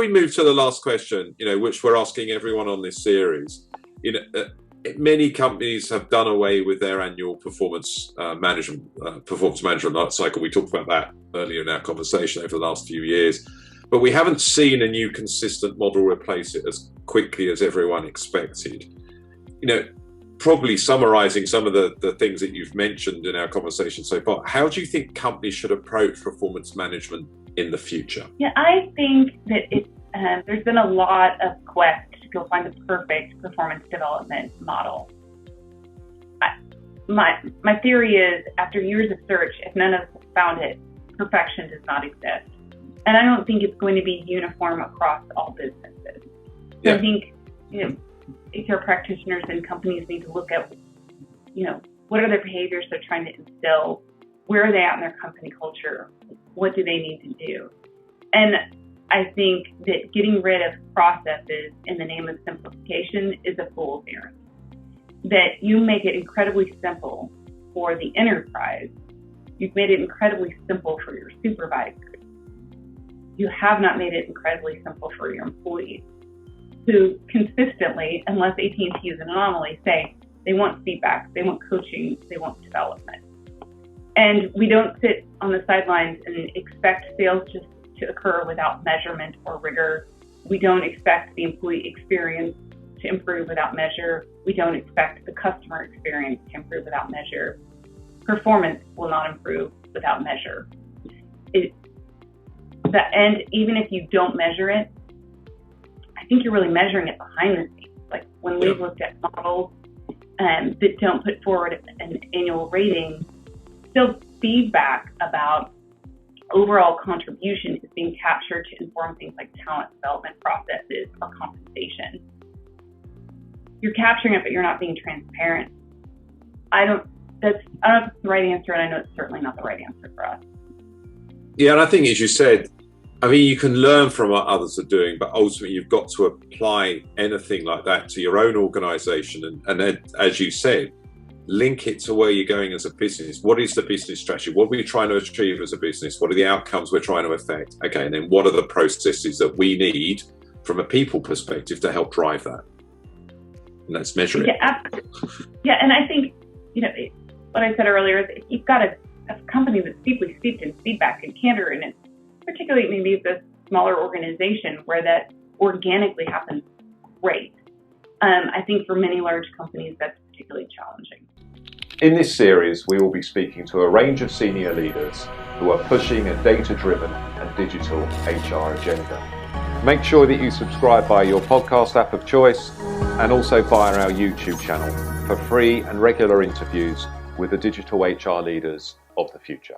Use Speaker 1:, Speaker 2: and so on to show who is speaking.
Speaker 1: we move to the last question, which we're asking everyone on this series, many companies have done away with their annual performance management life cycle. We talked about that earlier in our conversation over the last few years, but we haven't seen a new consistent model replace it as quickly as everyone expected. Probably summarizing some of the things that you've mentioned in our conversation so far, how do you think companies should approach performance management in the future?
Speaker 2: Yeah, I think that there's been a lot of quest to go find the perfect performance development model. My theory is, after years of search, if none of us have found it, perfection does not exist. And I don't think it's going to be uniform across all businesses. So I think, HR practitioners and companies need to look at, what are their behaviors they're trying to instill? Where are they at in their company culture? What do they need to do? And I think that getting rid of processes in the name of simplification is a fool's errand. That you make it incredibly simple for the enterprise. You've made it incredibly simple for your supervisors. You have not made it incredibly simple for your employees, who consistently, unless AT&T is an anomaly, say they want feedback, they want coaching, they want development. And we don't sit on the sidelines and expect sales just to occur without measurement or rigor. We don't expect the employee experience to improve without measure. We don't expect the customer experience to improve without measure. Performance will not improve without measure. And even if you don't measure it, I think you're really measuring it behind the scenes. Like when we've looked at models that don't put forward an annual rating, still feedback about overall contribution is being captured to inform things like talent development processes or compensation. You're capturing it, but you're not being transparent. I don't know if it's the right answer, and I know it's certainly not the right answer for us.
Speaker 1: Yeah, and I think, as you said, you can learn from what others are doing, but ultimately you've got to apply anything like that to your own organization. And then, as you said, link it to where you're going as a business. What is the business strategy? What are we trying to achieve as a business? What are the outcomes we're trying to affect? Okay, and then what are the processes that we need from a people perspective to help drive that? And let's measure it.
Speaker 2: Yeah, absolutely. Yeah, and I think, what I said earlier is if you've got a company that's deeply steeped in feedback and candor, and it's particularly maybe it's a smaller organization where that organically happens, great. I think for many large companies, that's particularly challenging.
Speaker 3: In this series, we will be speaking to a range of senior leaders who are pushing a data-driven and digital HR agenda. Make sure that you subscribe via your podcast app of choice and also via our YouTube channel for free and regular interviews with the digital HR leaders of the future.